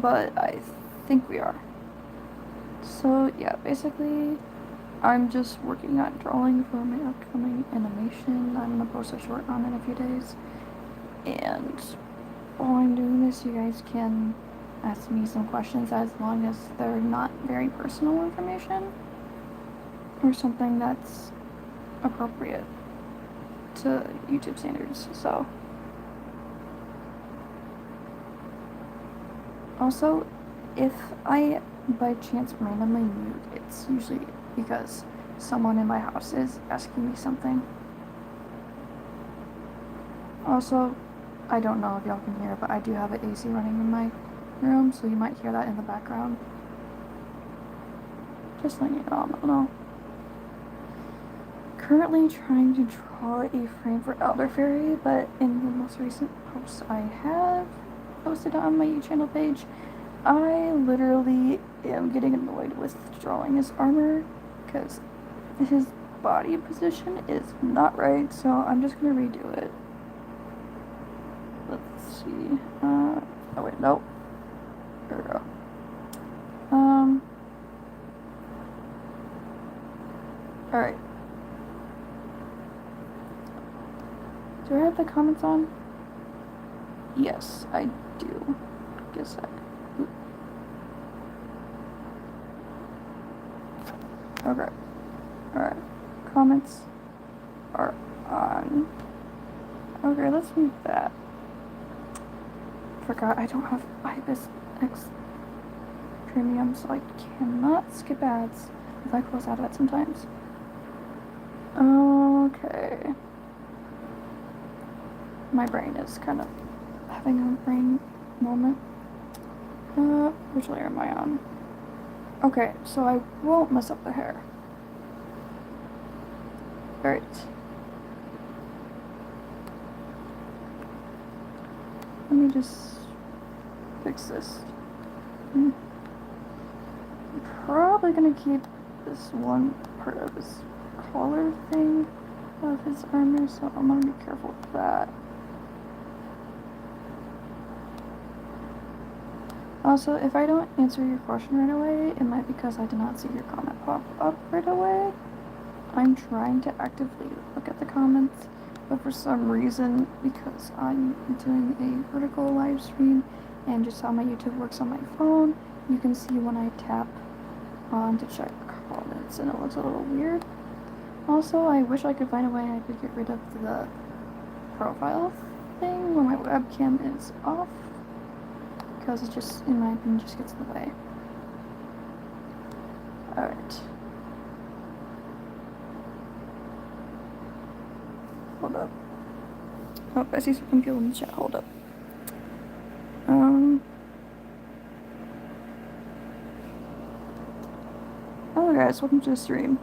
but I think we are. So yeah, basically, I'm just working on drawing for my upcoming animation. I'm gonna post a short on in a few days. And while I'm doing this, you guys can ask me some questions as long as they're not very personal information or something that's appropriate to YouTube standards. So, also, if I by chance randomly mute, it's usually because someone in my house is asking me something. Also, I don't know if y'all can hear, but I do have an AC running in my room, so you might hear that in the background. Just letting you all know. Currently trying to draw a frame for Elderfairy, but in the most recent post I have posted on my channel page, I literally am getting annoyed with drawing his armor because his body position is not right, so I'm just gonna redo it. Let's see. Oh wait, nope. There we go. Alright. Do I have the comments on? Yes, I do. Guess I. Okay. Alright. Comments are on. Okay, let's move that. Forgot I don't have IBIS X Premium, so I cannot skip ads if I close out of it sometimes. Okay. My brain is kind of having a brain moment. Which layer am I on? Okay, so I won't mess up the hair. Alright. Let me just fix this. I'm probably gonna keep this one part of his collar thing of his armor, so I'm gonna be careful with that. Also, if I don't answer your question right away, it might be because I did not see your comment pop up right away. I'm trying to actively look at the comments, but for some reason, because I'm doing a vertical live stream and just how my YouTube works on my phone, you can see when I tap on to check comments and it looks a little weird. Also, I wish I could find a way I could get rid of the profile thing when my webcam is off, because it just, in my opinion, just gets in the way. Alright. Hold up. Oh, I see some people in the chat. Hold up. Hello guys, welcome to the stream.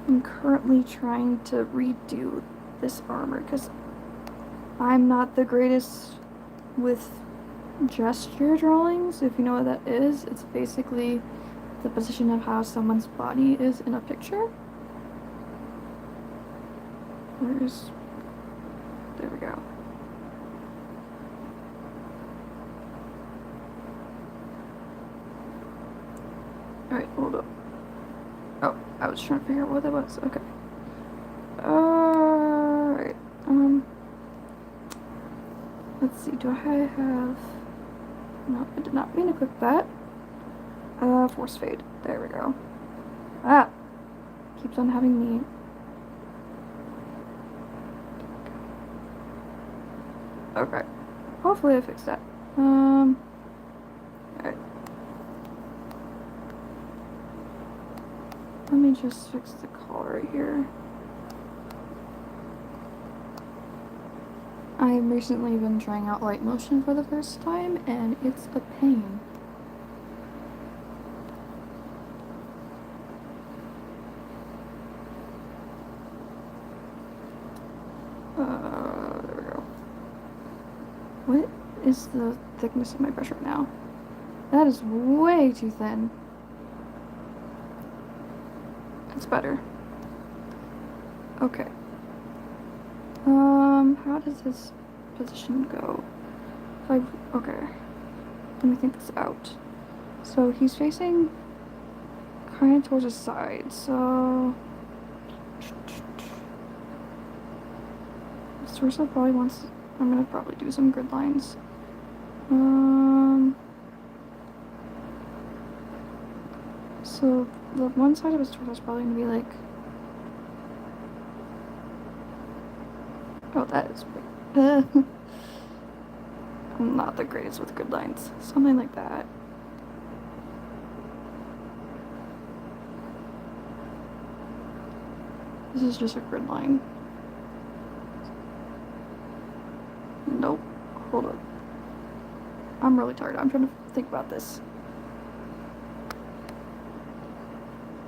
I'm currently trying to redo this armor because I'm not the greatest with gesture drawings. If you know what that is, it's basically the position of how someone's body is in a picture. There we go. Alright, hold up. Oh, I was trying to figure out what that was. Okay. Alright. Let's see, do I have... No, I did not mean to click that. Force fade. There we go. Ah! Keeps on having me... Okay. Hopefully I fixed that. Alright. Let me just fix the collar right here. I've recently been trying out light motion for the first time, and it's a pain. There we go. What is the thickness of my brush right now? That is way too thin. It's better. Okay. How does his position go? Like, okay, let me think this out. So he's facing kind of towards the side, so this torso probably wants, I'm gonna probably do some grid lines. So the one side of his torso is probably gonna be like, oh, that is big. I'm not the greatest with grid lines. Something like that. This is just a grid line. Nope. Hold up. I'm really tired. I'm trying to think about this.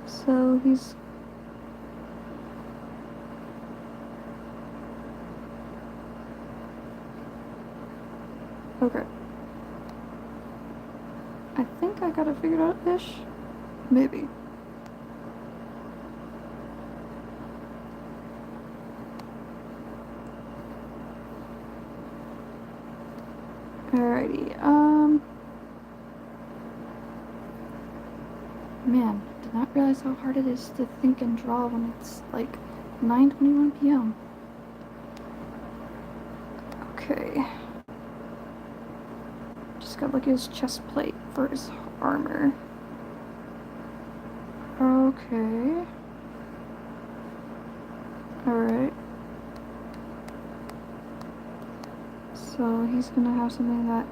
So he's... Okay. I think I got it figured out-ish. Maybe. Alrighty, man, did not realize how hard it is to think and draw when it's like 9:21 p.m. Okay. Just gotta look at his chest plate for his armor. Okay. Alright. So he's gonna have something that...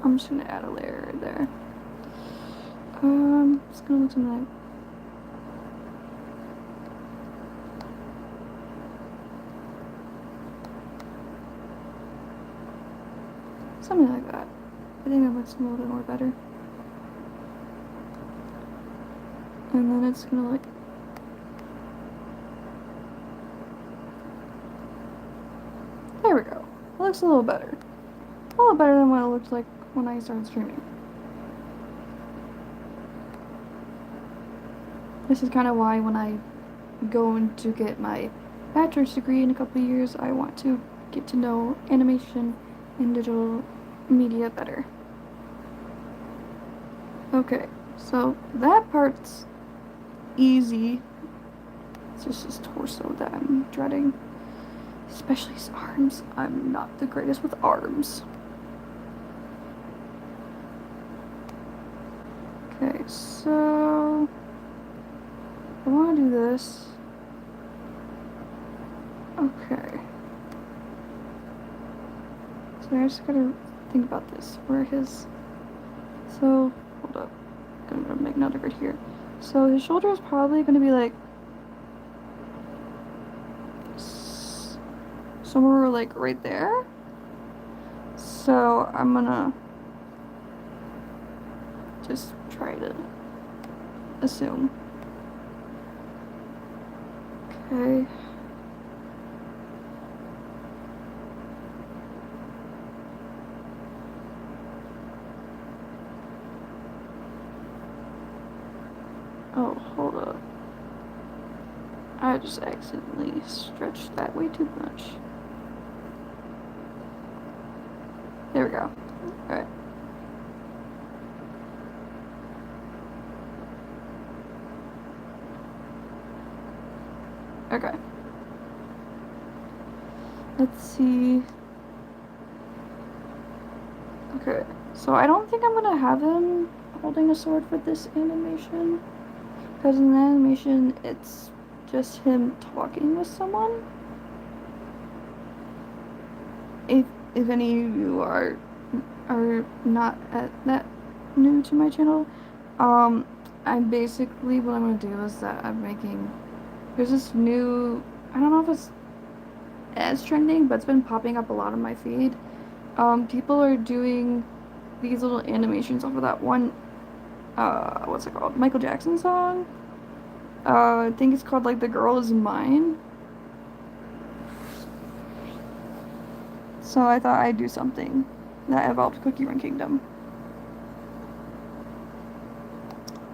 I'm just gonna add a layer right there. It's gonna look something like... something like that. I think that looks a little bit more better. And then it's gonna like... there we go. It looks a little better. A little better than what it looked like when I started streaming. This is kind of why when I go in to get my bachelor's degree in a couple of years, I want to get to know animation and digital media better. Okay, so that part's easy. It's just his torso that I'm dreading. Especially his arms. I'm not the greatest with arms. Okay, so I want to do this. Okay. So I just gotta think about this. Where his... so, hold up. I'm gonna make another grid here. So his shoulder is probably gonna be like... somewhere like right there. So I'm gonna just try to assume. Okay. Oh, hold up. I just accidentally stretched that way too much. There we go. Alright. Okay. Let's see. Okay. So I don't think I'm gonna have him holding a sword for this animation. Because in the animation, it's just him talking with someone. If any of you are not that new to my channel, I'm basically, what I'm gonna do is that I'm making, there's this new, I don't know if it's as trending, but it's been popping up a lot on my feed. People are doing these little animations off of that one, what's it called? Michael Jackson song. I think it's called like The Girl Is Mine. So I thought I'd do something that involved Cookie Run Kingdom.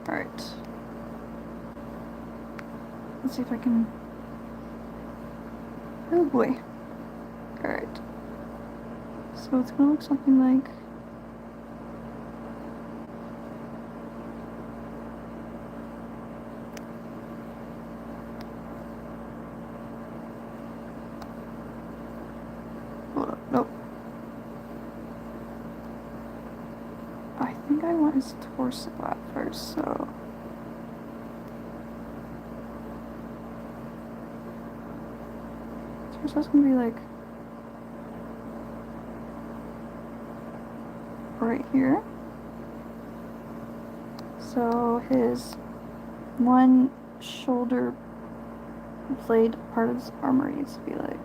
Alright. Let's see if I can Oh boy. Alright. So it's gonna look something like... Hold up, nope. I think I want his torso at first, so... Torso's gonna be like... right here. So his one shoulder blade part of his armor needs to be like...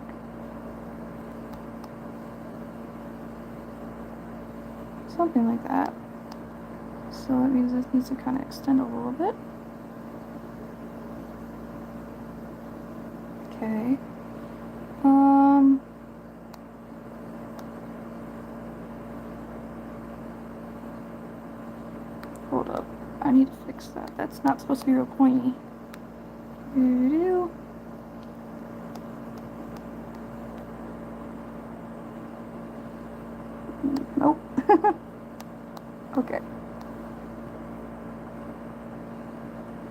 something like that. So that means this needs to kind of extend a little bit. Okay. Hold up. I need to fix that. That's not supposed to be real pointy. Nope. Okay.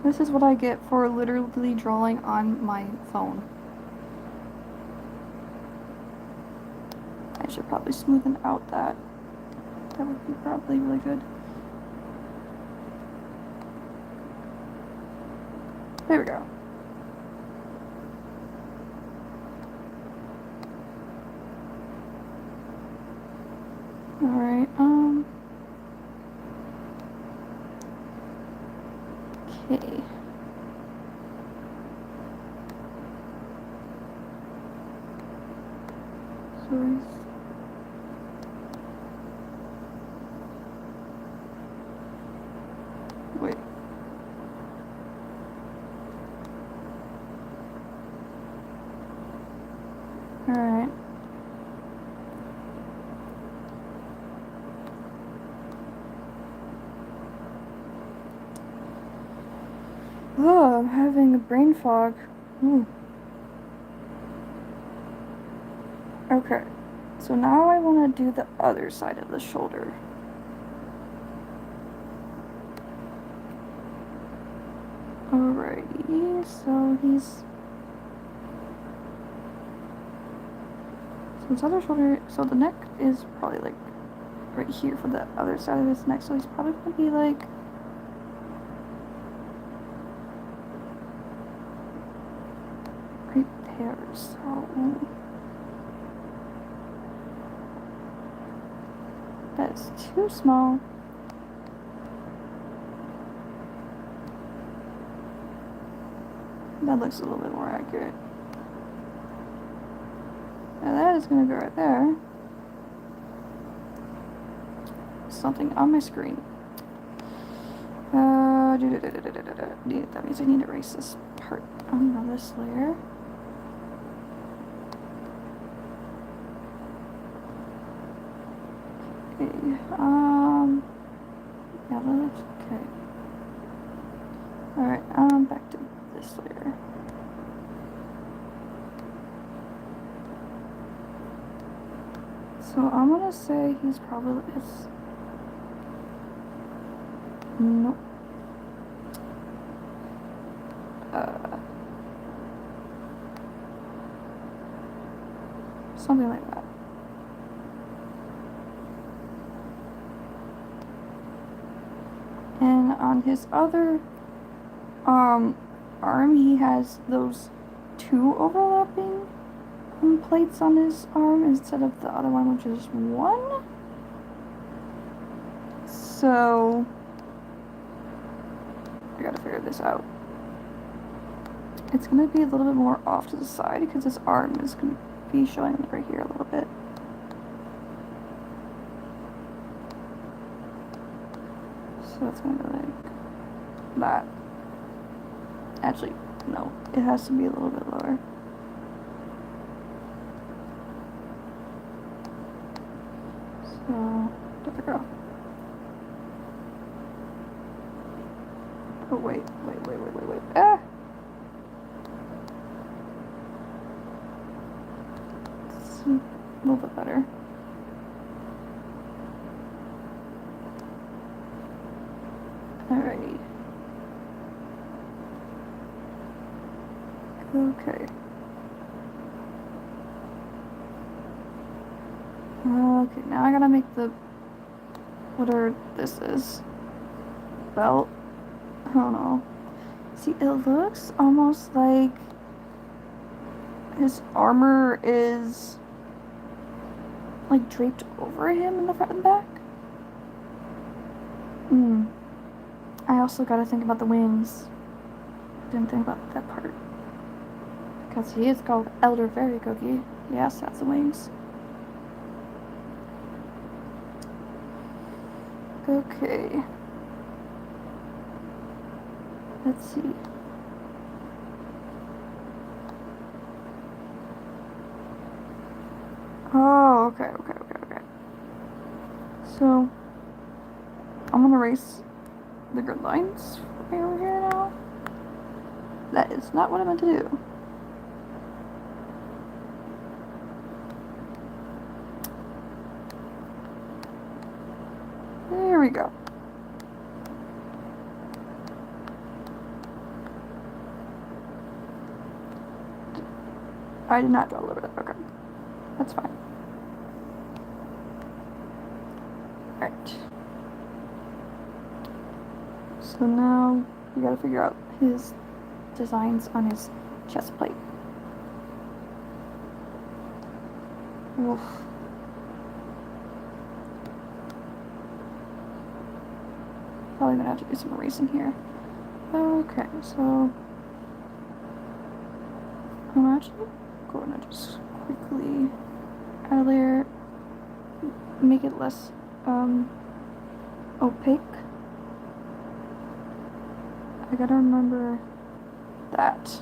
This is what I get for literally drawing on my phone. I should probably smoothen out that. That would be probably really good. There we go. Alright, okay. So wait. Alright. Oh, I'm having a brain fog. Ooh. Okay. So now I want to do the other side of the shoulder. Alrighty, so he's... So his other shoulder... So the neck is probably like right here for the other side of his neck, so he's probably gonna be like... right there, so... That is too small. That looks a little bit more accurate. Now that is gonna go right there. Something on my screen. That means I need to erase this part on this layer. Okay, yeah, that's okay. Alright, back to this layer. So I'm gonna say he's probably, nope. Something like that. And on his other arm, he has those two overlapping plates on his arm instead of the other one, which is one. So I gotta figure this out. It's gonna be a little bit more off to the side because his arm is gonna be showing right here a little bit. So it's gonna be like that. Actually, no, it has to be a little bit lower. So, there we go. Oh, wait. Ah! a little bit better. Alrighty. Okay. Okay, now I gotta make the... whatever this is. Belt? I don't know. See, it looks almost like his armor is like draped over him in the front and back. I also gotta think about the wings. Didn't think about that part. Because he is called Elder Fairy Cookie. Yes, that's the wings. Okay. Let's see. Oh, okay. So, I'm gonna erase the grid lines right over here now. That is not what I meant to do. There we go. I did not draw a little bit. Okay. That's fine. Alright. So now we gotta figure out his designs on his chest plate. Oof. Probably gonna have to do some erasing here. Okay, so I'm actually going to just quickly add a layer, make it less opaque. I gotta remember that.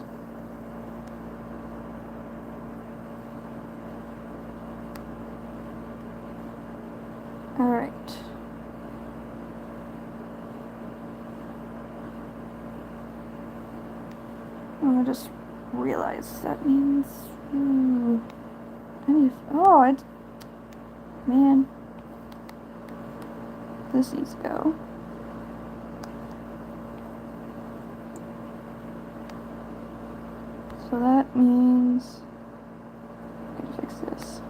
Alright. I just realized that means... I need... Oh, it... Man. This needs to go. So that means... I gotta fix this.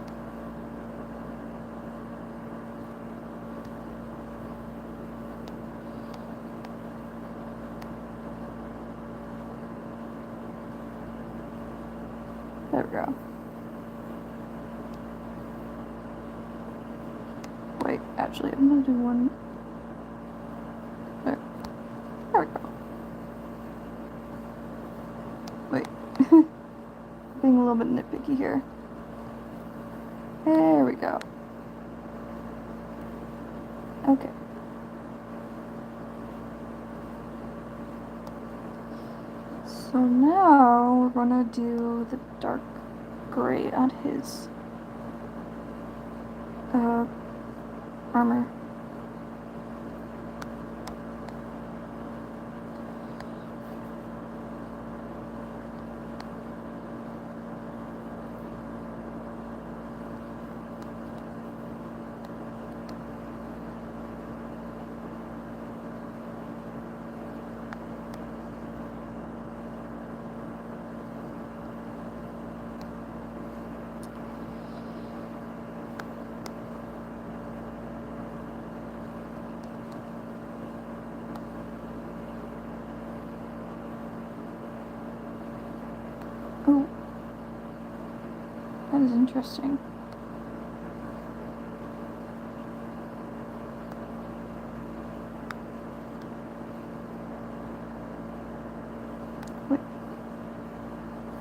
There we go. Wait, actually, I'm gonna do one. There. There we go. Wait. Being a little bit nitpicky here. There we go. Okay. So now we're gonna do the dark gray on his armor. Oh, that is interesting. Wait.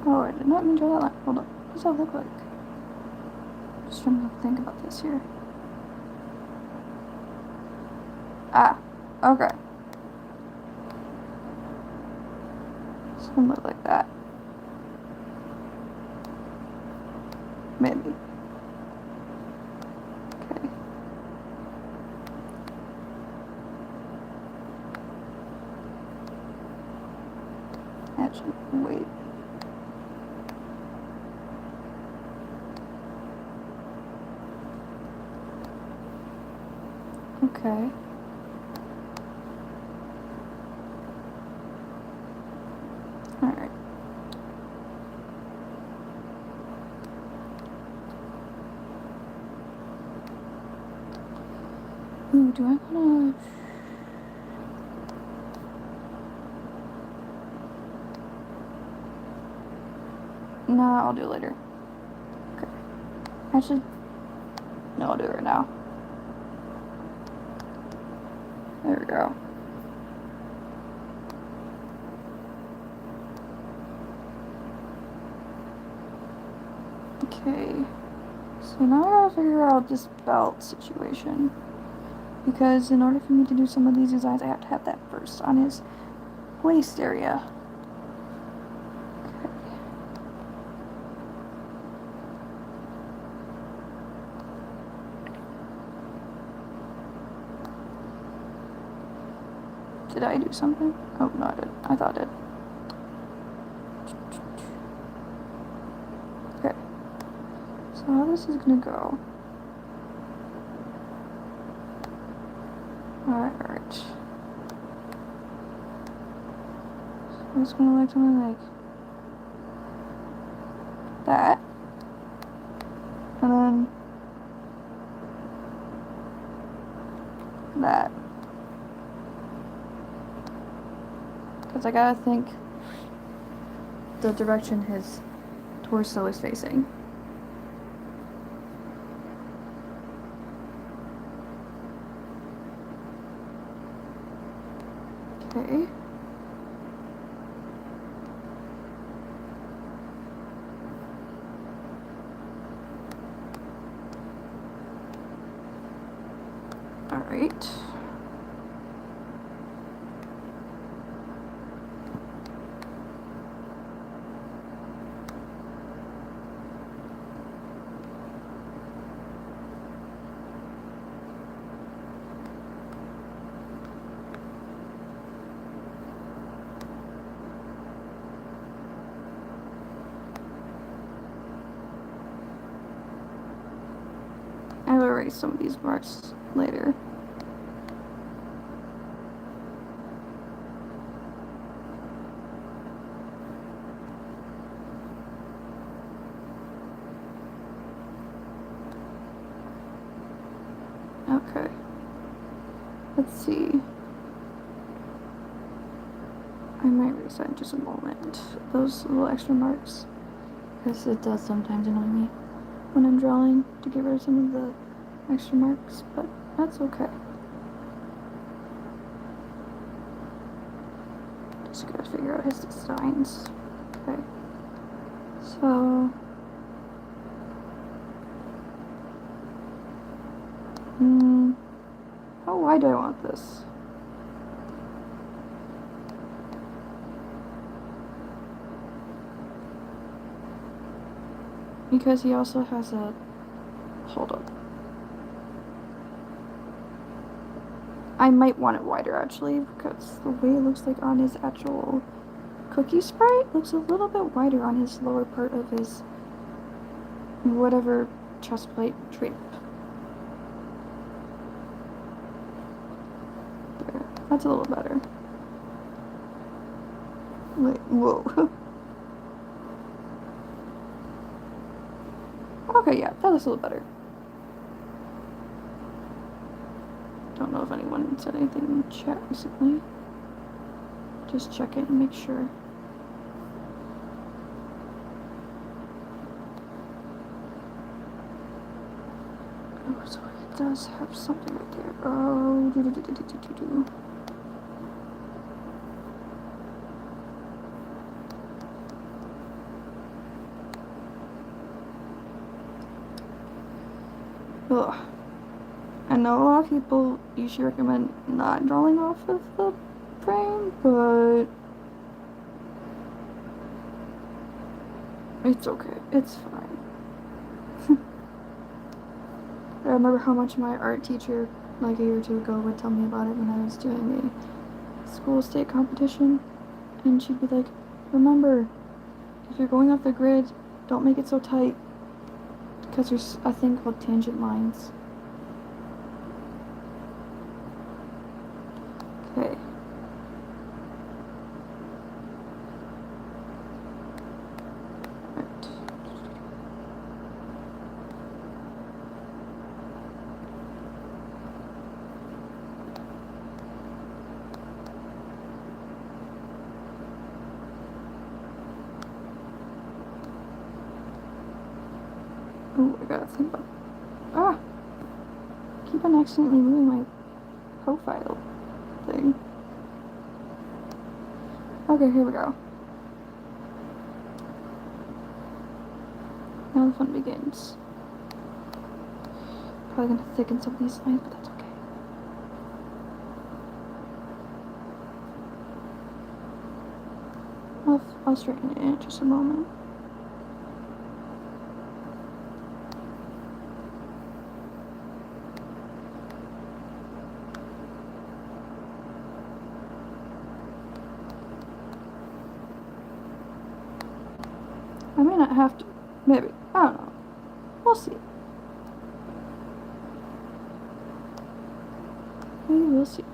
Oh, I did not mean to draw that line. Hold on. What does that look like? Just trying to think about this here. Ah, okay. It's gonna look like that. Maybe. Okay. Actually, wait. Okay. Alright. Ooh, do I wanna... Nah, I'll do it later. Okay. Actually, no, I'll do it right now. There we go. Okay. So now I gotta figure out this belt situation. Because in order for me to do some of these designs, I have to have that first on his waist area. Okay. Did I do something? Oh, no, I didn't. I thought I did. Okay. So how this is gonna go. Alright. So it's gonna look something like that. And then that. Because I gotta think the direction his torso is facing. Okay. Alright. I will erase some of these marks later. Okay. Let's see. I might erase that in just a moment. Those little extra marks. Because it does sometimes annoy me when I'm drawing to get rid of some of the extra marks, but that's okay. Just gotta figure out his designs. Okay. So... how wide do I want this? Because he also has a... Hold up. I might want it wider actually, because the way it looks like on his actual cookie sprite looks a little bit wider on his lower part of his whatever chest plate drape. There, that's a little better. Wait, whoa. Okay, yeah, that looks a little better. Don't know if anyone said anything in the chat recently. Just check it and make sure. Oh, so it does have something right there. Oh, Ugh. I know a lot of people usually recommend not drawing off of the frame, but it's okay. It's fine. I remember how much my art teacher, like a year or two ago, would tell me about it when I was doing a school state competition. And she'd be like, remember, if you're going off the grid, don't make it so tight. Because there's a thing called tangent lines. Okay. Right. Oh, I gotta think about. Ah! Keep on accidentally moving my profile thing. Okay, here we go. Now the fun begins. Probably gonna thicken some of these lines, but that's okay. I'll straighten it in just a moment. I may not have to. Maybe. I don't know. We'll see. We will see.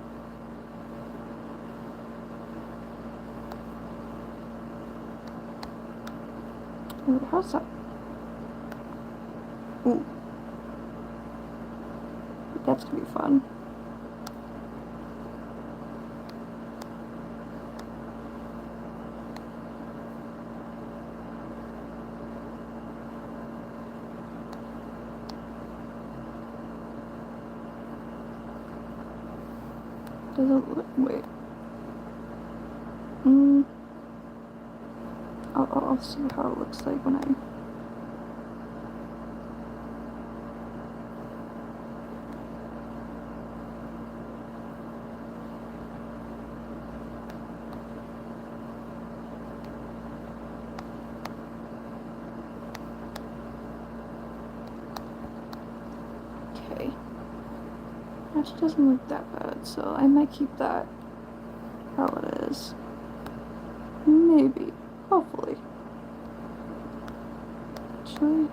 Ooh, how's that? Ooh. That's gonna be fun. Does it look. Wait. I'll see how it looks like when I. Okay. Actually doesn't look that bad, so I might keep that how it is. Maybe. Hopefully. Actually,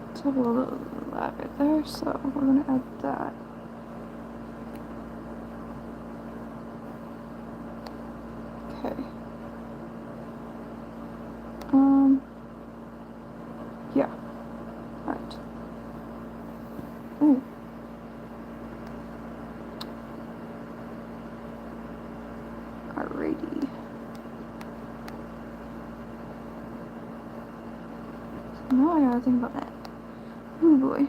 let's have a little of that right there, so we're gonna add that. Okay. Yeah. Alright. Oh. Alrighty. So now I gotta think about that. Oh boy.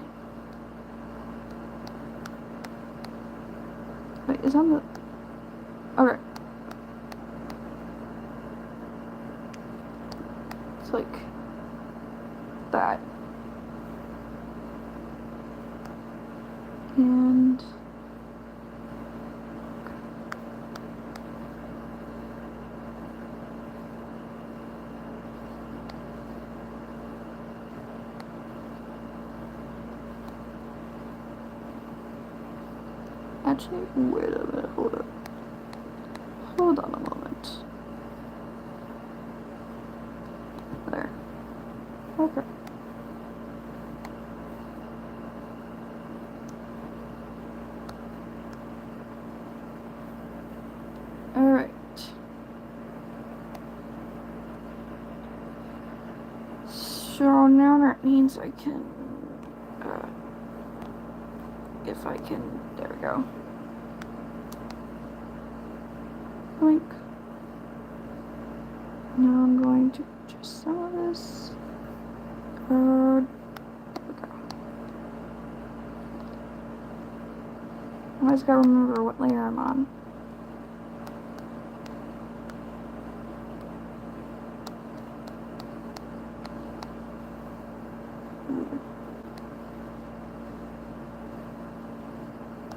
Wait, is on the. Okay. It's like that. And actually, wait a minute, hold up. Hold on a moment. There. Okay. Alright. So now that means I can, if I can, there we go. Blink. Now I'm going to adjust some of this. There we go. I just gotta remember what layer I'm on.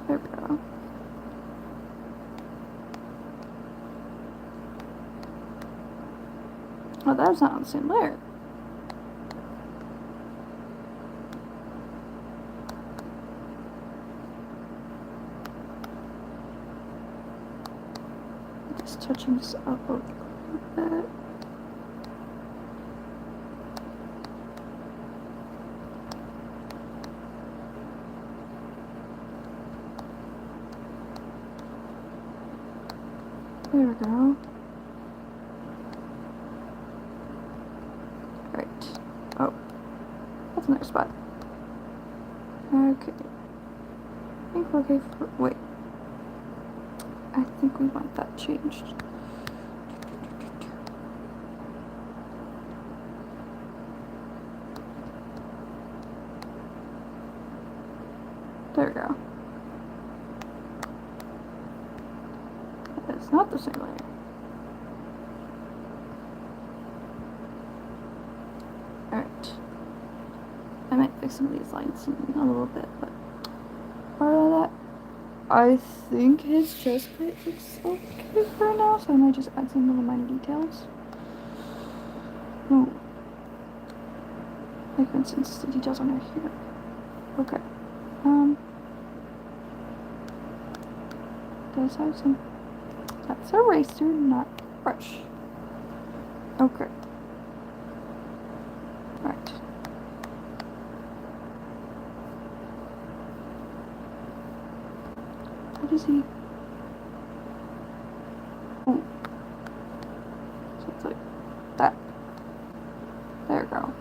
There we go. Oh, that's not on the same layer. Just touching this up a little bit. There we go. Right. Oh, that's another spot. Okay. I think we're okay for. Wait. I think we want that changed. There we go. It's not the same layer. Alright. I might fix some of these lines in a little bit, but part of that, I think his chest plate looks okay for now, so I might just add some little minor details. Ooh. Like for instance, the details on right here. Okay. Does have some. That's a eraser, not a brush. Okay. Right. What is he? Oh. So it's like that. There we go.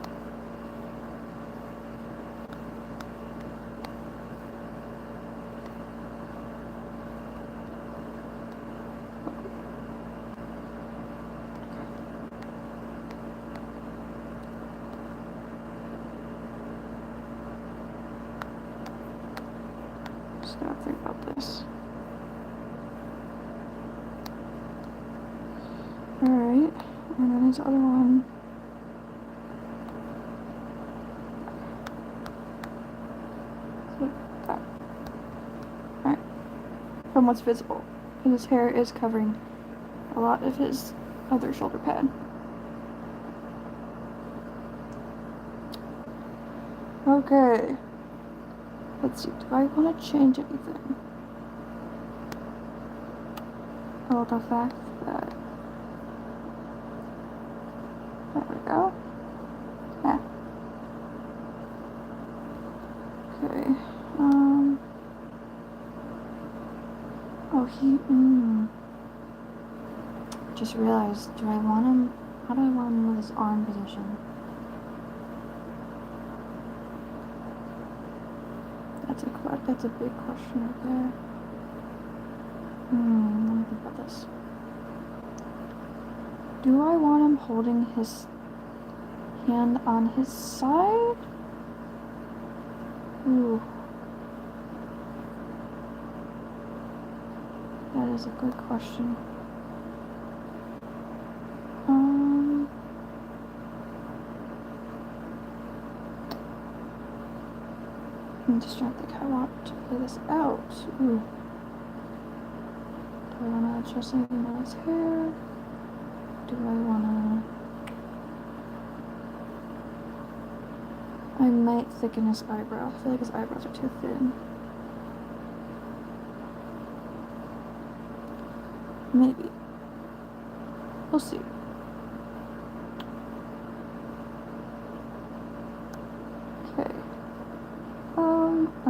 Just gotta think about this. Alright, and then his other one. So that. Alright. From what's visible. And his hair is covering a lot of his other shoulder pad. Okay. Let's see, do I want to change anything? Oh, the fact that... There we go. Yeah. Okay. Oh, just realized, do I want him... How do I want him with his arm position? That's a big question right there. Let me think about this. Do I want him holding his hand on his side? Ooh. That is a good question. I'm just trying to think how I want to play this out. Ooh. Do I want to adjust anything on his hair? Do I want to... I might thicken his eyebrow. I feel like his eyebrows are too thin. Maybe. We'll see. Okay.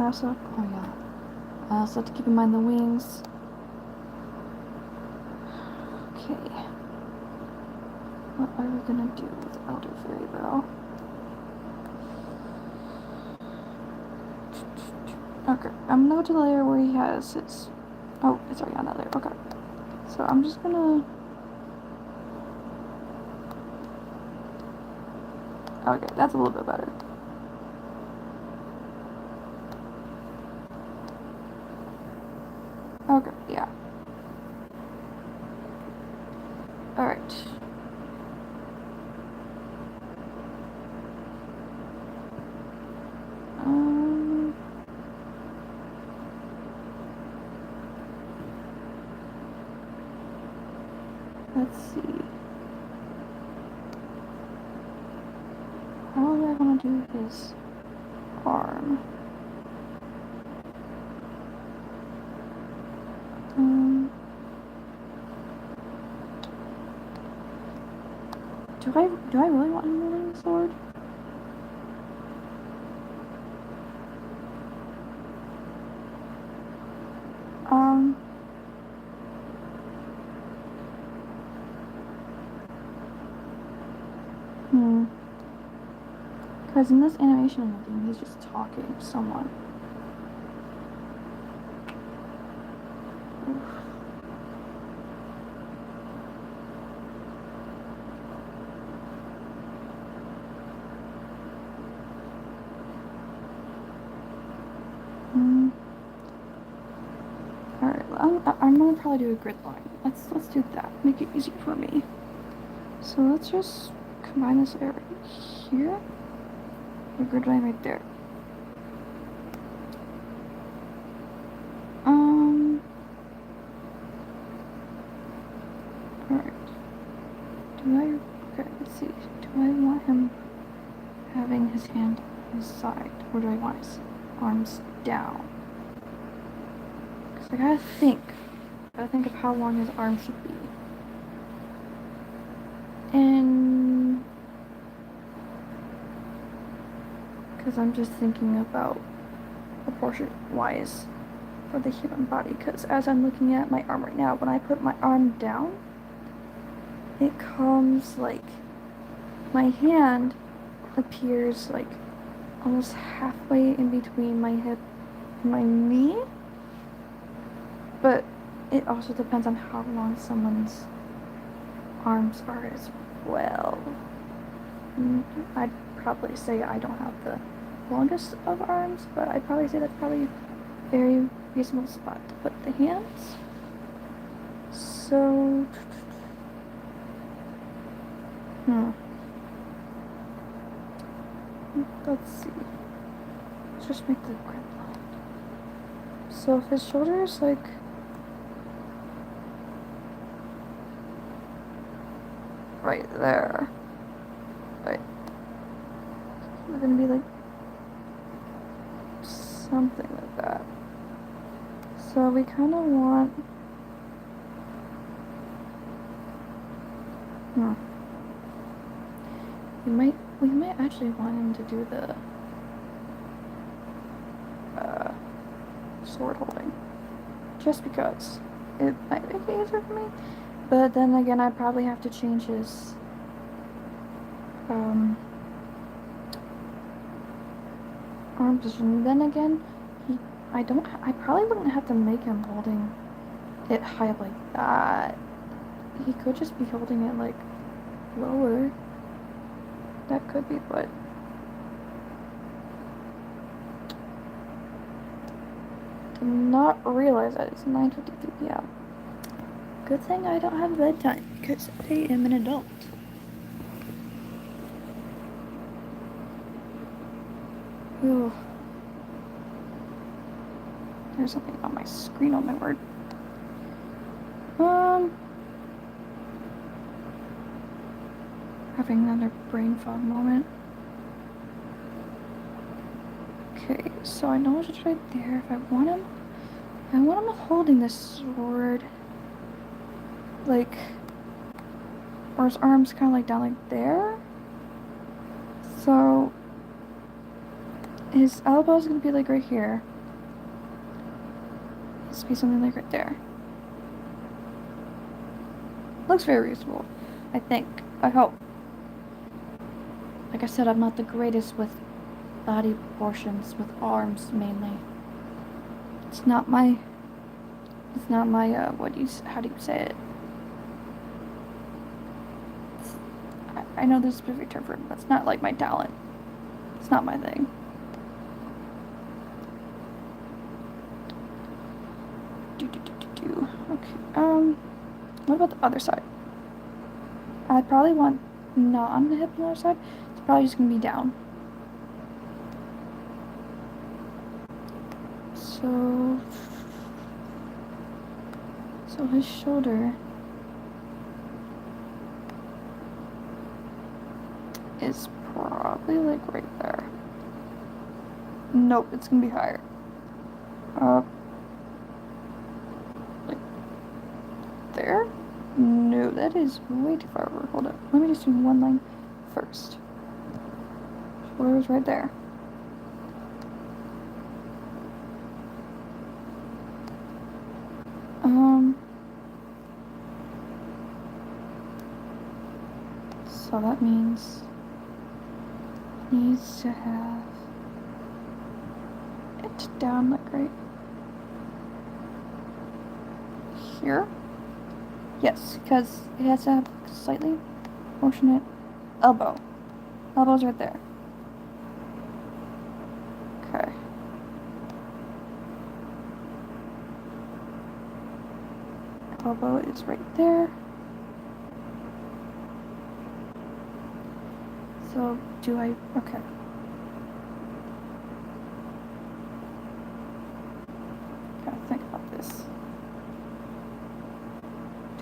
I also have to keep in mind the wings. Okay. What are we gonna do with Elder Fairy Bow? Okay, I'm gonna go to the layer where he has his... Oh, it's already on that layer. Okay. So I'm just gonna... Okay, that's a little bit better. Okay, yeah. Alright. Let's see. How do I want to do his arm? Do I really want him holding the sword? Because in this animation I'm looking, he's just talking to someone. Oof. Alright, I'm gonna probably do a grid line. Let's do that. Make it easy for me. So let's just combine this area here. A grid line right there. Alright. Okay, let's see. Do I want him having his hand on his side? Or do I want his arms down? Because I gotta think of how long his arms should be. And because I'm just thinking about proportion wise for the human body, because as I'm looking at my arm right now, when I put my arm down, it comes like my hand appears like almost halfway in between my hip and my knee, but it also depends on how long someone's arms are as well. I'd probably say I don't have the longest of arms, but I'd probably say that's probably a very reasonable spot to put the hands. So, let's see. Let's just make the grid line. So if his shoulder is like right there, right, we're gonna be like something like that. So we kind of want, we might actually want him to do the sword holding, just because it might make it easier for me. But then again, I probably have to change his arm position. Then again, I probably wouldn't have to make him holding it high like that. He could just be holding it like lower. That could be, but did not realize that it's 9:53 p.m. Good thing I don't have bedtime, because I am an adult. Ooh. There's something on my screen, oh my word. Having another brain fog moment. Okay, so I know it's right there. If I want him holding this sword, like, or his arms kind of like down like there. So his elbow is gonna be like right here. It's be something like right there. Looks very reasonable, I think. I hope. Like I said, I'm not the greatest with body proportions, with arms mainly. It's not my, how do you say it? I know there's a specific term for it, but it's not like my talent. It's not my thing. Okay, what about the other side? I'd probably want not on the hip on the other side. It's probably just gonna be down. So his shoulder is probably like right there. Nope, it's gonna be higher. Like there? No, that is way too far over. Hold up. Let me just do one line first. Shoulder is right there. So that means needs to have it down like right here. Yes, because it has to have slightly proportionate elbow. Elbow's right there. Okay. Elbow is right there. So, do I... Okay. Gotta think about this.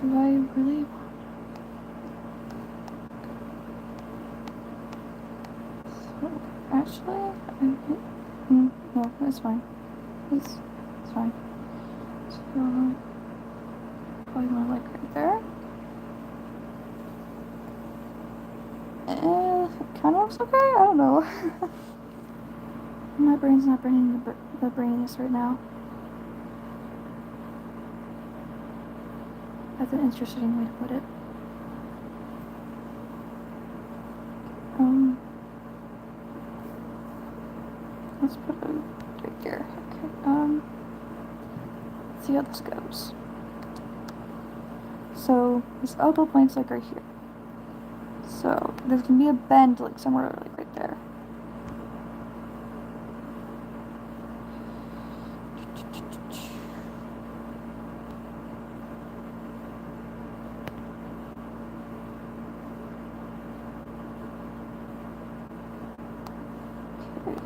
Do I really... So, actually, no, that's fine. It's fine. So, probably more like right there. It kind of looks okay. I don't know. My brain's not braining the brainiest right now. That's an interesting way to put it. Let's put it right there. Okay. Let's see how this goes. So this elbow point's like right here. So there's gonna be a bend like somewhere like right there. Okay.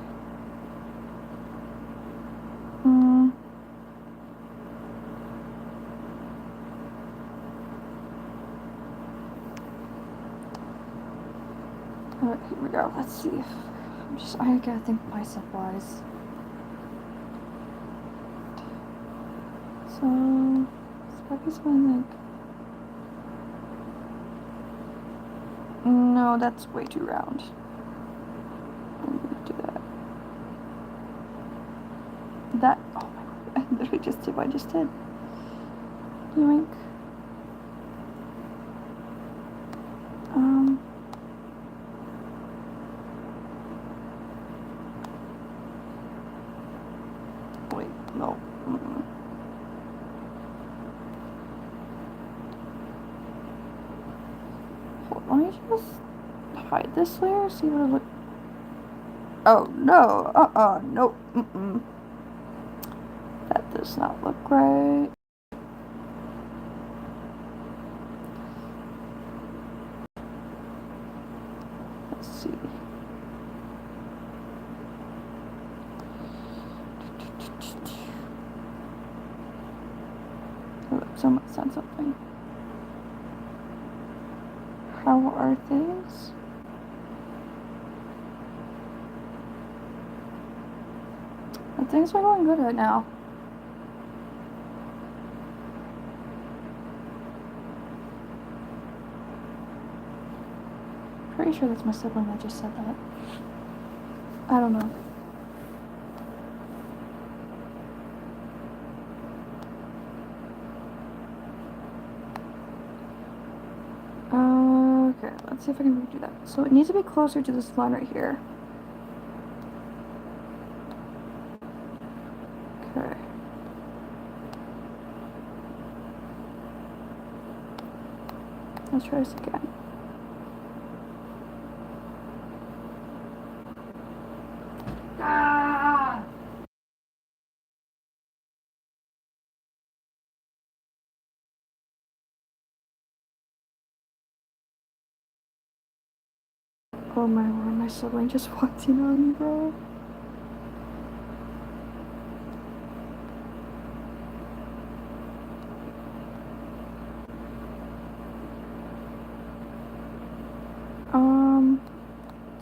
Here we go. Let's see if I gotta think bicep wise. So it's probably something like. No, that's way too round. I'm gonna do that. That. Oh my god! I literally just did what I just did. Yoink. Wait, no. Hold on, let me just hide this layer, see what it looks. Oh no, nope, That does not look right. Let's see. Someone said something. How are things? Things are going good right now. Pretty sure that's my sibling that just said that. I don't know. Okay, let's see if I can redo that. So it needs to be closer to this line right here. Okay. Let's try this again. Ah! Oh my lord, my sibling just walked in on me, bro.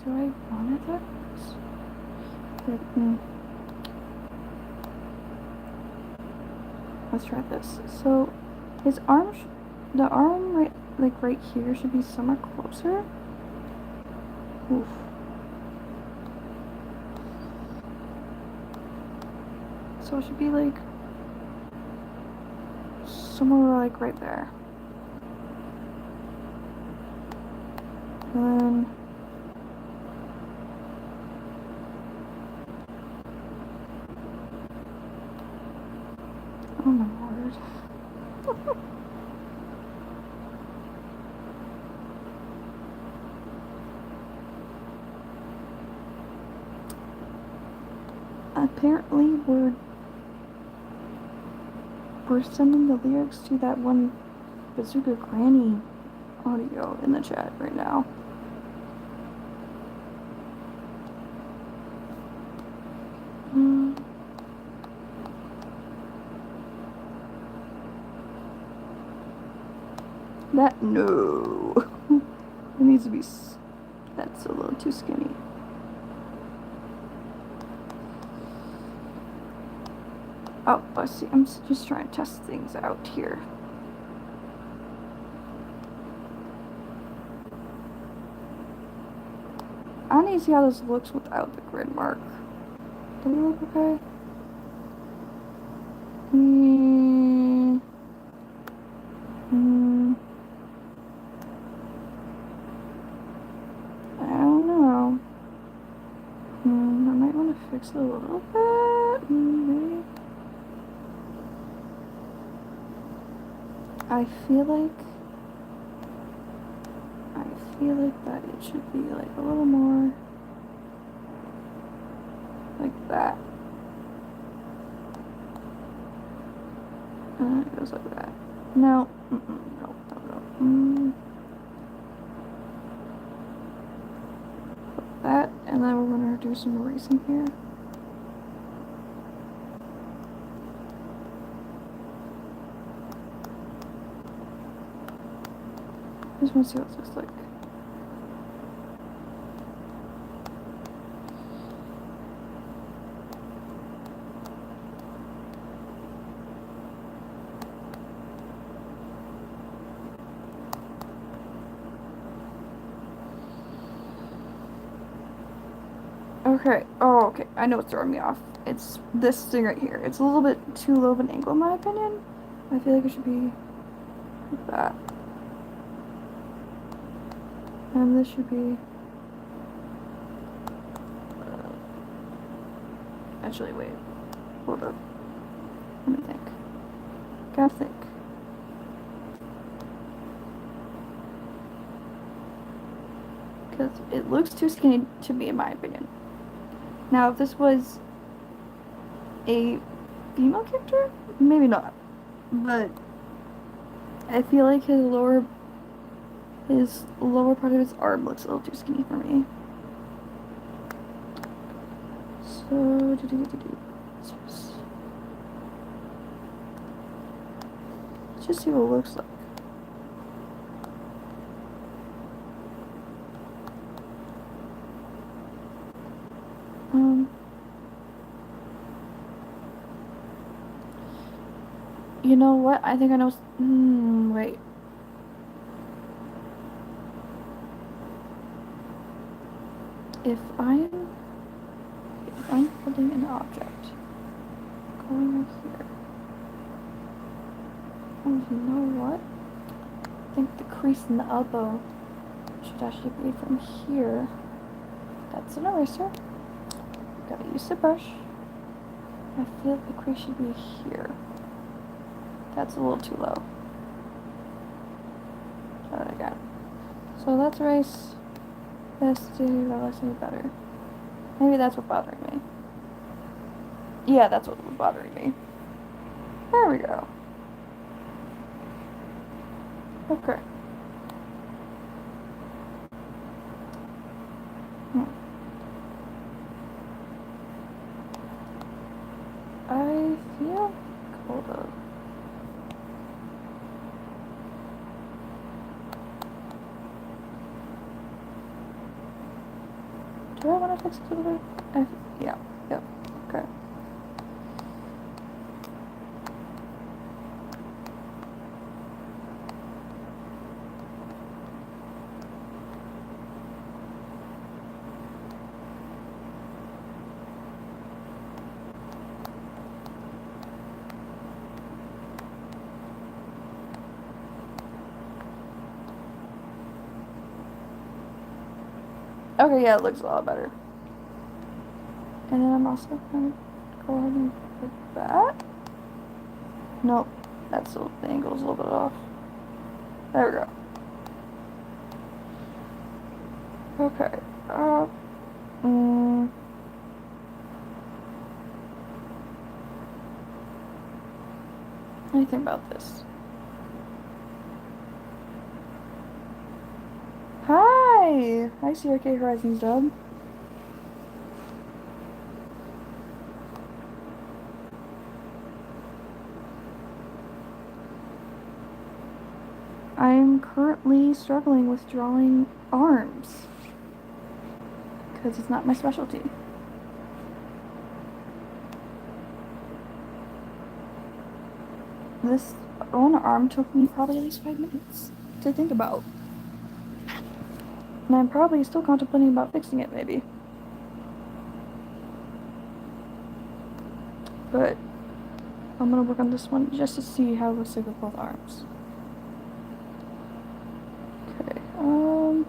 Do I want it that? Let's try this. So, his arm, the arm right here should be somewhere closer. Oof. So it should be like somewhere like right there. And then apparently we're sending the lyrics to that one Bazooka Granny audio in the chat right now. That, no. It needs to be, that's a little too skinny. Oh, I see. I'm just trying to test things out here. I need to see how this looks without the grid mark. Does it look okay? I don't know. I might want to fix it a little bit. Maybe. I feel like that it should be like a little more like that. And then it goes like that. No. No. Put that, and then we're gonna do some erasing here. I just want to see what it looks like. Okay, oh, okay, I know what's throwing me off. It's this thing right here. It's a little bit too low of an angle in my opinion. I feel like it should be like that. And this should be... Actually, wait. Hold up. Let me think. Gotta think. Because it looks too skinny to me in my opinion. Now, if this was a female character, maybe not. But I feel like his lower part of his arm looks a little too skinny for me. So, let's just see what it looks like. You know what? I think I know. Wait. If I'm holding an object, going right here. Oh, you know what? I think the crease in the elbow should actually be from here. That's an eraser. Gotta use the brush. I feel like the crease should be here. That's a little too low. Try that again. So let's erase this to that looks any better. Maybe that's what's bothering me. Yeah, that's what was bothering me. There we go. Okay. I feel... Hold up. Do I want to fix it a little bit? Yeah. Yep. Okay. Okay, yeah, it looks a lot better. And then I'm also going to go ahead and put that. Nope, that's the angle's a little bit off. There we go. Okay. think about this? Hi! Hi, CRK Horizons dub. I'm currently struggling with drawing arms because it's not my specialty. This one arm took me probably at least 5 minutes to think about. And I'm probably still contemplating about fixing it, maybe. But I'm gonna work on this one just to see how it looks like with both arms. Okay, and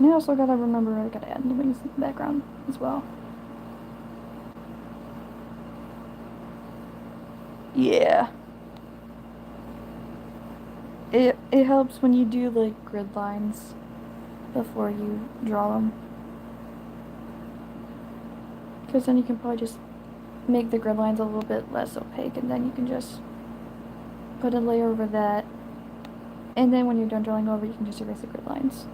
I also gotta remember I gotta add the wings in the background as well. Yeah. It helps when you do like grid lines before you draw them. Because then you can probably just make the grid lines a little bit less opaque, and then you can just put a layer over that. And then when you're done drawing over, you can just erase the grid lines.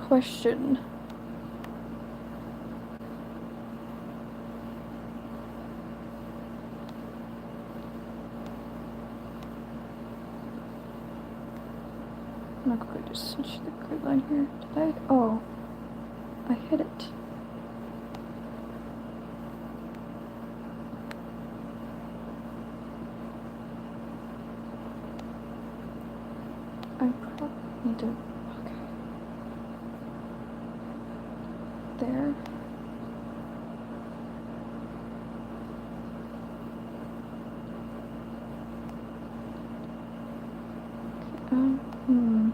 Question. I'm not going to switch the grid line here. Did I? Oh, I hit it. I probably need to. Okay. There. Hmm.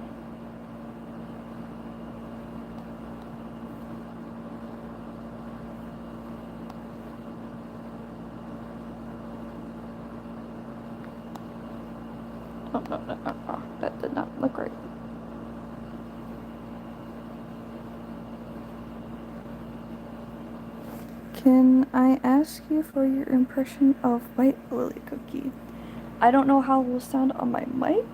Oh, no. That did not look right. Can I ask you for your impression of White Lily Cookie? I don't know how it will sound on my mic.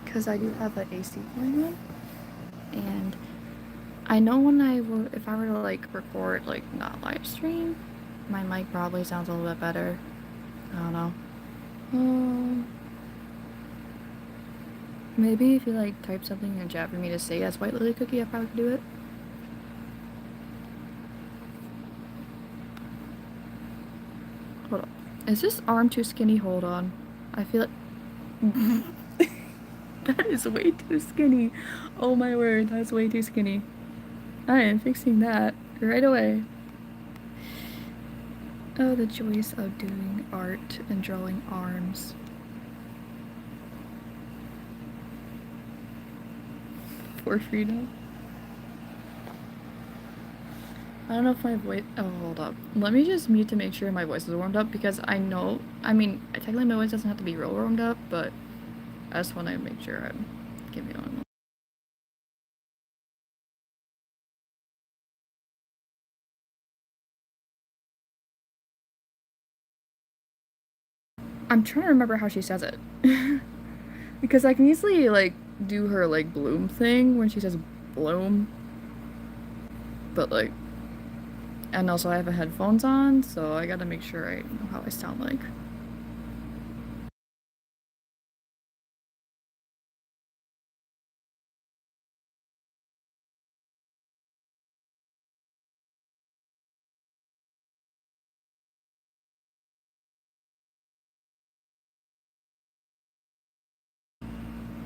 Because I do have an AC going on. And I know when if I were to like record, like not live stream, my mic probably sounds a little bit better. I don't know. Maybe if you like type something in the chat for me to say as White Lily Cookie, I probably could do it. Hold on. Is this arm too skinny? Hold on. I feel like that is way too skinny. Oh my word, that's way too skinny. I am fixing that right away. Oh, the joys of doing art and drawing arms. For freedom. I don't know if my voice. Oh, hold up. Let me just mute to make sure my voice is warmed up because I know. I mean, technically my voice doesn't have to be real warmed up, but I just want to make sure I'm giving you one. I'm trying to remember how she says it because I can easily like do her like bloom thing when she says bloom, but like, and also I have headphones on, so I gotta make sure I know how I sound like.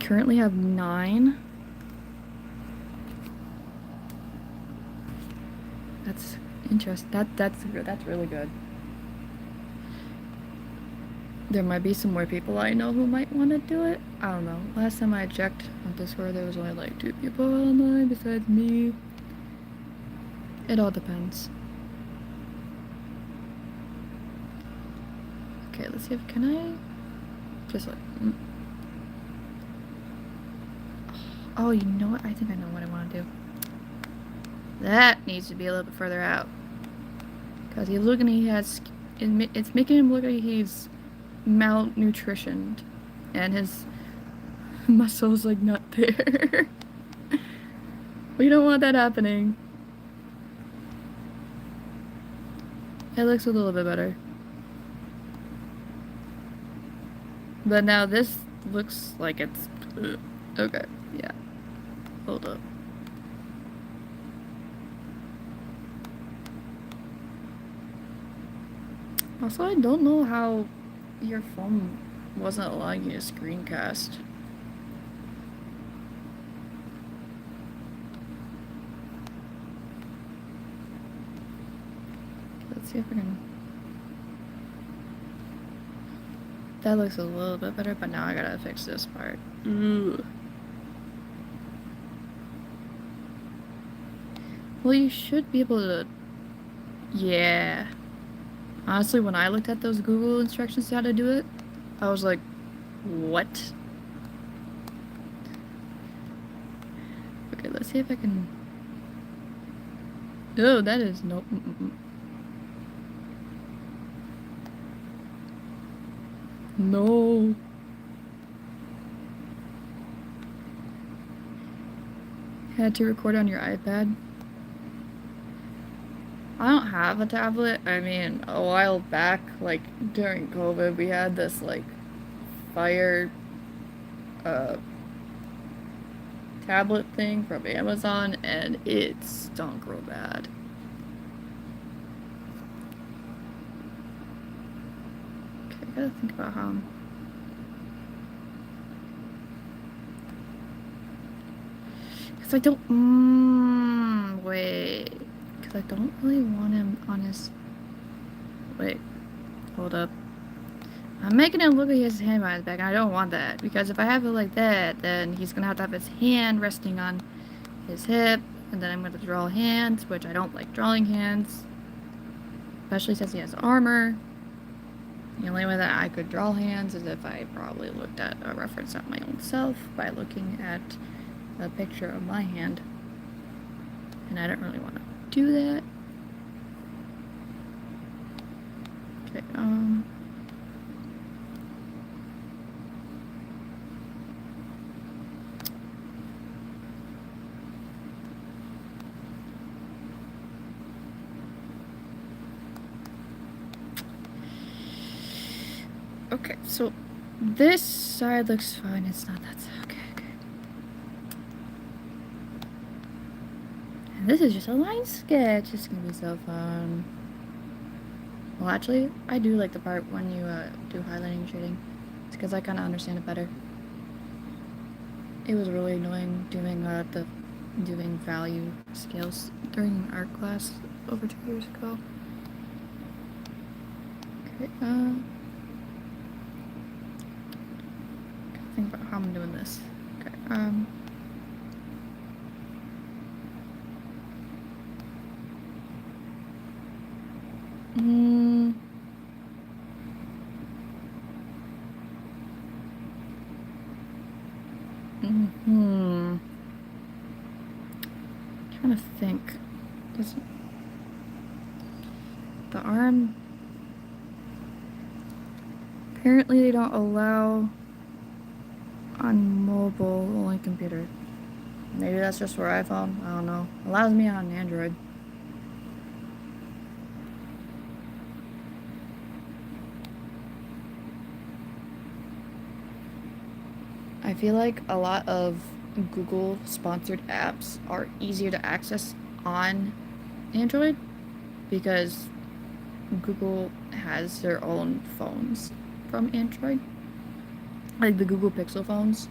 Currently have 9. That's interesting. That's good. That's really good. There might be some more people I know who might want to do it. I don't know. Last time I checked on Discord, there was only like 2 people online besides me. It all depends. Okay, let's see if can I just like Oh, you know what? I think I know what I want to do. That needs to be a little bit further out. Because he's looking, he has... It's making him look like he's malnutritioned. And his muscle's, like, not there. We don't want that happening. It looks a little bit better. But now this looks like it's... Okay, yeah. Hold up. Also, I don't know how your phone wasn't allowing you to screencast. Let's see if I can... That looks a little bit better, but now I gotta fix this part. Ooh. Well, you should be able to... Yeah. Honestly, when I looked at those Google instructions to how to do it, I was like, what? Okay, let's see if I can... Oh, that is... Nope. No. Had to record on your iPad. I don't have a tablet. I mean, a while back, like, during COVID, we had this, like, Fire, tablet thing from Amazon, and it stunk real bad. Okay, I gotta think about how I'm... Because I don't... wait. Because I don't really want him on his... Wait. Hold up. I'm making him look like he has his hand behind his back, and I don't want that. Because if I have it like that, then he's gonna have to have his hand resting on his hip, and then I'm gonna draw hands, which I don't like drawing hands. Especially since he has armor. The only way that I could draw hands is if I probably looked at a reference of my own self by looking at a picture of my hand. And I don't really want to do that. Okay, okay, so this side looks fine. It's not that side. Okay. And this is just a line sketch. It's gonna be so fun. Well, actually, I do like the part when you do highlighting and shading. It's because I kind of understand it better. It was really annoying doing value scales during art class over 2 years ago. Okay, gotta think about how I'm doing this. Okay, Trying to think. Does the arm... Apparently they don't allow on mobile, only computer. Maybe that's just for iPhone. I don't know. Allows me on Android. I feel like a lot of Google sponsored apps are easier to access on Android because Google has their own phones from Android. Like the Google Pixel phones,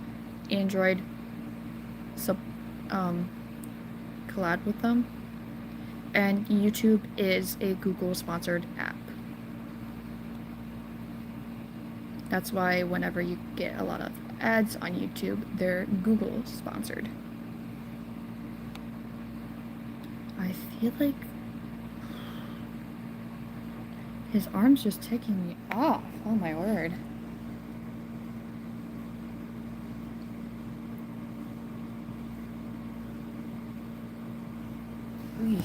Android collab with them. And YouTube is a Google sponsored app. That's why whenever you get a lot of ads on YouTube, they're Google sponsored. I feel like his arm's just taking me off. Oh my word. Eek.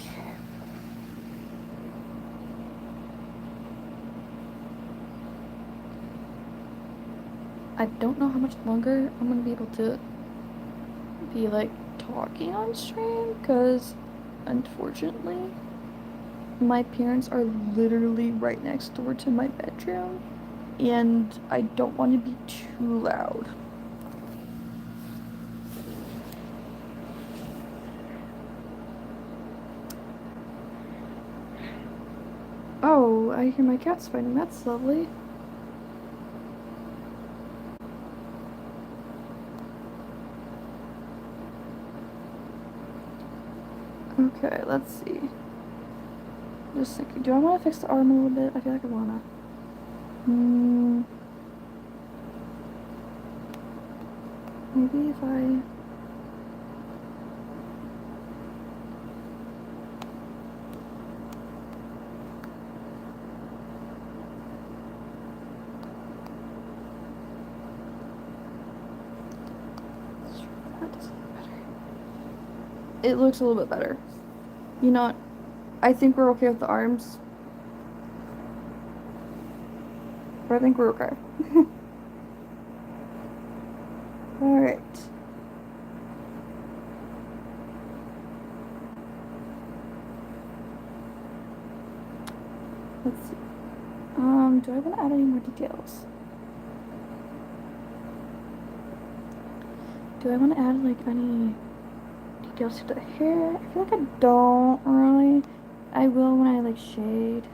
I don't know how much longer I'm gonna be able to be like talking on stream because unfortunately my parents are literally right next door to my bedroom and I don't want to be too loud. Oh, I hear my cats fighting. That's lovely. Okay, let's see. Just thinking, do I want to fix the arm a little bit? I feel like I wanna. Maybe if I... That does look better. It looks a little bit better. You know what? I think we're okay with the arms. But I think we're okay. Alright. Let's see. Do I want to add any more details? Do I want to add like any details to the hair? I feel like I don't really. I will when I like shade.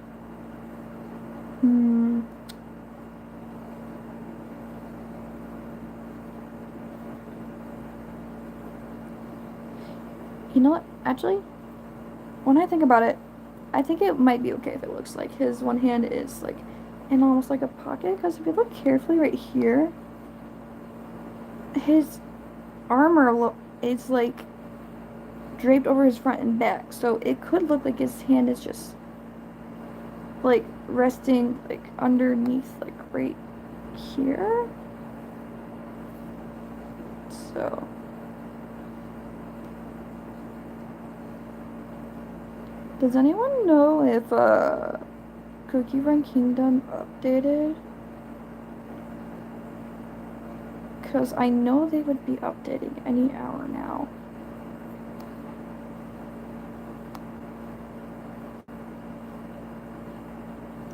You know what? Actually, when I think about it, I think it might be okay if it looks like his one hand is like in almost like a pocket. Because if you look carefully right here, his armor is like draped over his front and back. So it could look like his hand is just like resting like underneath like right here. So does anyone know if Cookie Run Kingdom updated? Because I know they would be updating any hour now.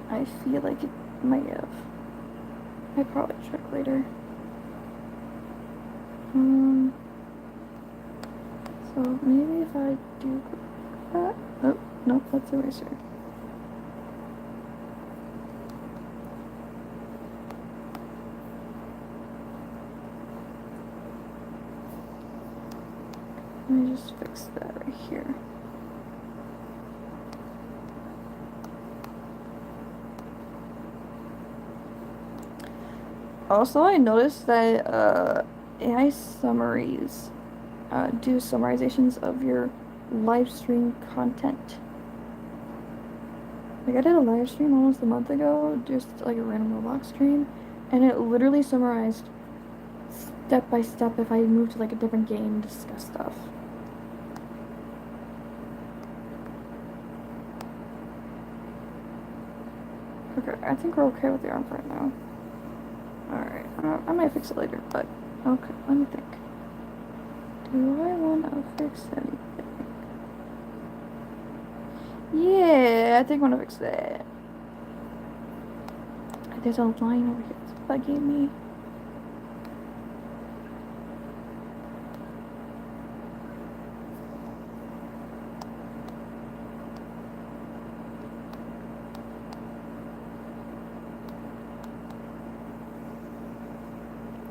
I feel like it might have. I probably check later. So maybe if I do that. Oh, no, that's eraser. Let me just fix that right here. Also, I noticed that AI summaries do summarizations of your live stream content. Like I did a live stream almost a month ago, just like a random Roblox stream, and it literally summarized step by step if I moved to like a different game to discuss stuff. Okay, I think we're okay with the arm right now. Alright, I might fix it later, but okay, let me think. Do I want to fix anything? Yeah, I think I want to fix that. There's a line over here that's bugging me.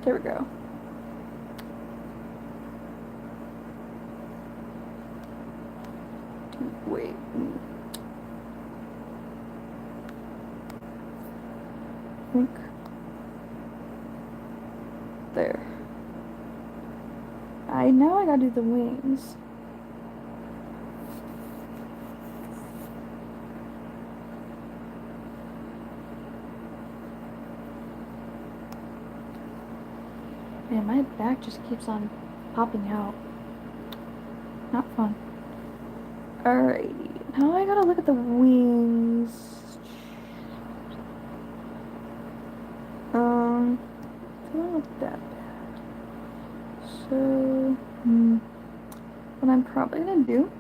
There we go. Wait. Think. There. Now I gotta do the wings. Man, my back just keeps on popping out. Not fun. Alrighty. Now I gotta look at the wings. They don't look that bad. So, what I'm probably gonna do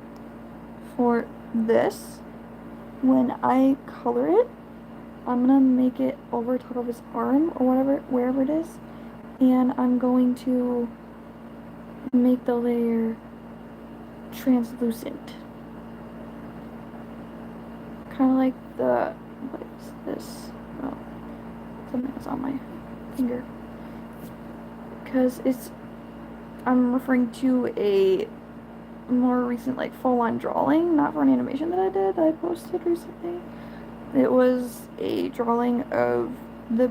for this, when I color it, I'm gonna make it over top of his arm or whatever, wherever it is, and I'm going to make the layer translucent. Kind of like the, what is this? Oh, something that's on my finger. Because I'm referring to a more recent, like, full-on drawing, not for an animation that I posted recently. It was a drawing of the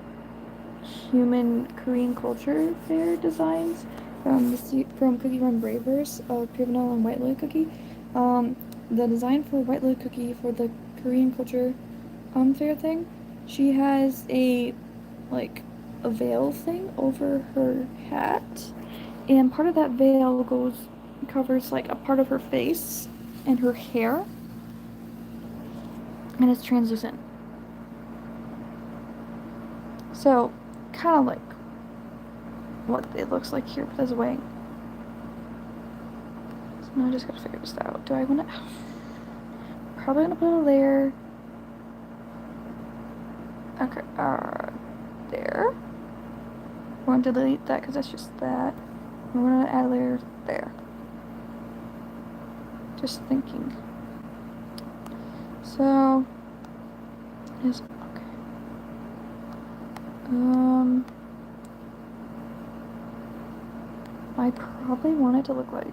human Korean culture fair designs from Cookie Run Bravers, Pure Vanilla and White Lotus Cookie. The design for White Lotus Cookie for the Korean culture fair thing, she has a veil thing over her hat, and part of that veil covers like a part of her face and her hair, and it's translucent. So, kind of like what it looks like here, but as a wing. So now I just gotta figure this out. Do I want to? Probably gonna put a layer. Okay, there. We're gonna delete that because that's just that. We're gonna add a layer there. Just thinking. So, is okay. I probably want it to look like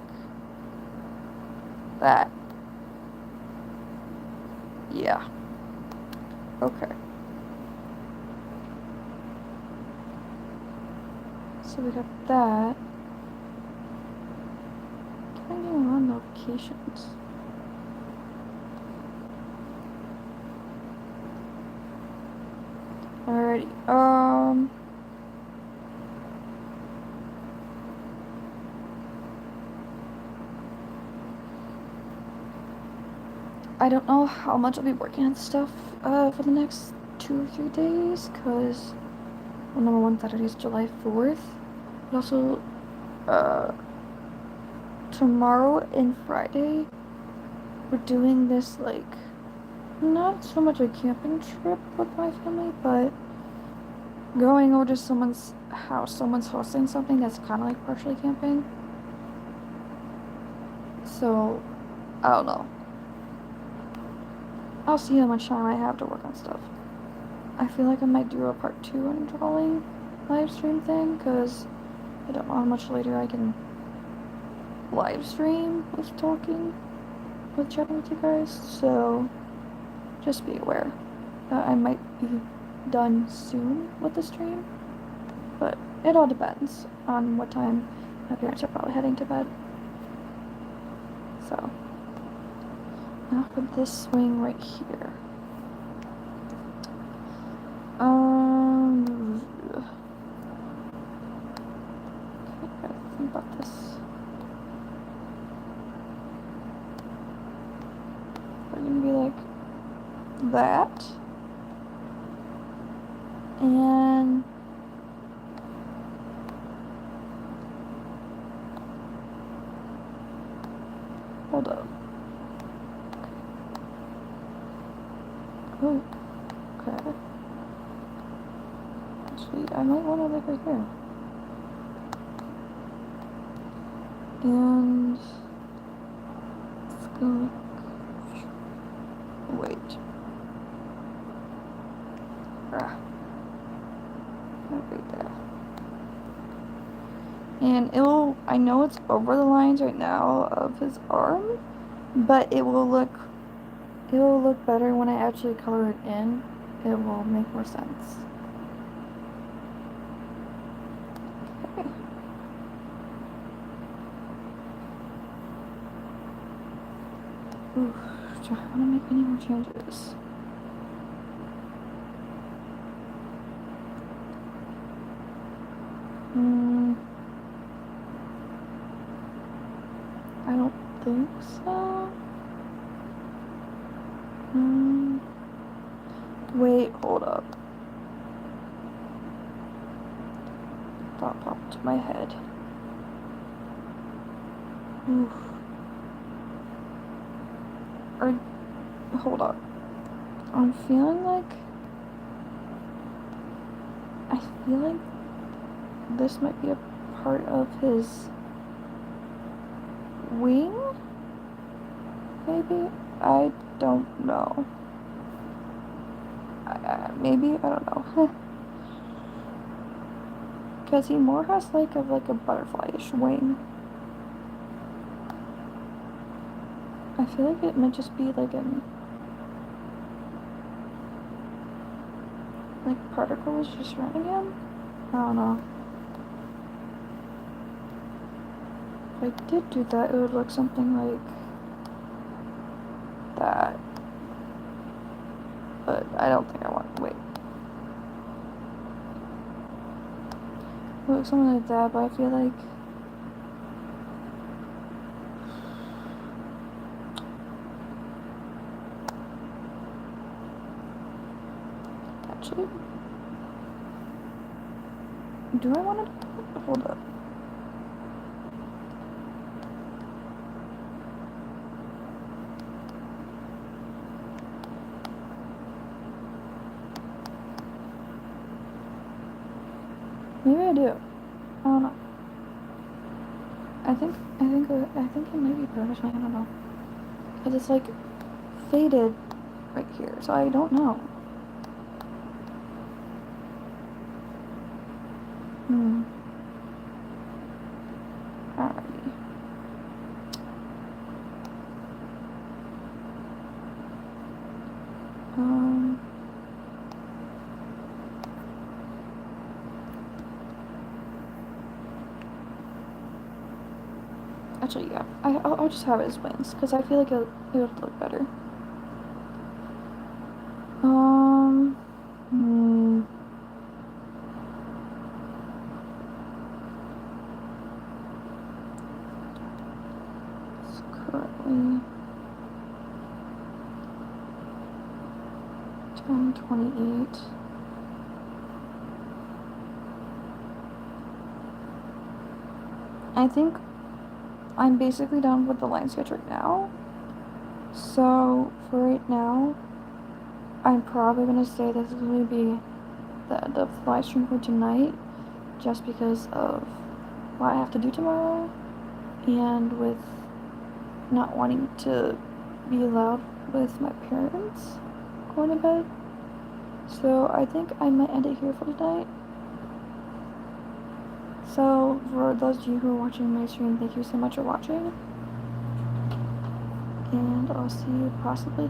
that. Yeah. Okay. So we got that. Can I get on notifications? Alrighty. I don't know how much I'll be working on stuff for the next 2 or 3 days, because, well, number one, Saturday is July 4th. But also, tomorrow and Friday, we're doing this, like, not so much a camping trip with my family, but going over to someone's house. Someone's hosting something that's kind of like partially camping. So, I don't know. I'll see how much time I have to work on stuff. I feel like I might do a part 2 on drawing live stream thing, because I don't know how much later I can live stream with chatting with you guys. So, just be aware that I might be done soon with the stream, but it all depends on what time my parents are probably heading to bed. So, now for this swing right here. Okay, gotta think about this. We're gonna be like that. And hold up. Oh, okay. Actually, I might want to look right here. And it's gonna wait. Right there. And I know it's over the lines right now of his arm, but it will look better when I actually color it in. It will make more sense. Okay. Ooh, do I want to make any more changes? I don't think so. Wait, hold up. Thought popped into my head. Oof. Or, hold up. I'm feeling like... I feel like this might be a part of his wing? Maybe? I don't know. Maybe? I don't know. Because he more has like a butterfly-ish wing. I feel like it might just be like an... like particles just running him? I don't know. If I did do that, it would look something like that. But I don't think I want to wait. It looks something like that, but I feel like actually, do I want to hold up? Maybe I do. I don't know. I think it might be purposely. I don't know. Cause it's like faded right here, so I don't know. Alrighty. Actually, yeah. I'll just have it as wings, because I feel like it would look better. It's currently 10:28. I think I'm basically done with the line sketch right now. So for right now, I'm probably gonna say this is gonna be the end of the live stream for tonight, just because of what I have to do tomorrow, and with not wanting to be loud with my parents going to bed. So I think I might end it here for tonight. So for those of you who are watching my stream, thank you so much for watching, and I'll see you possibly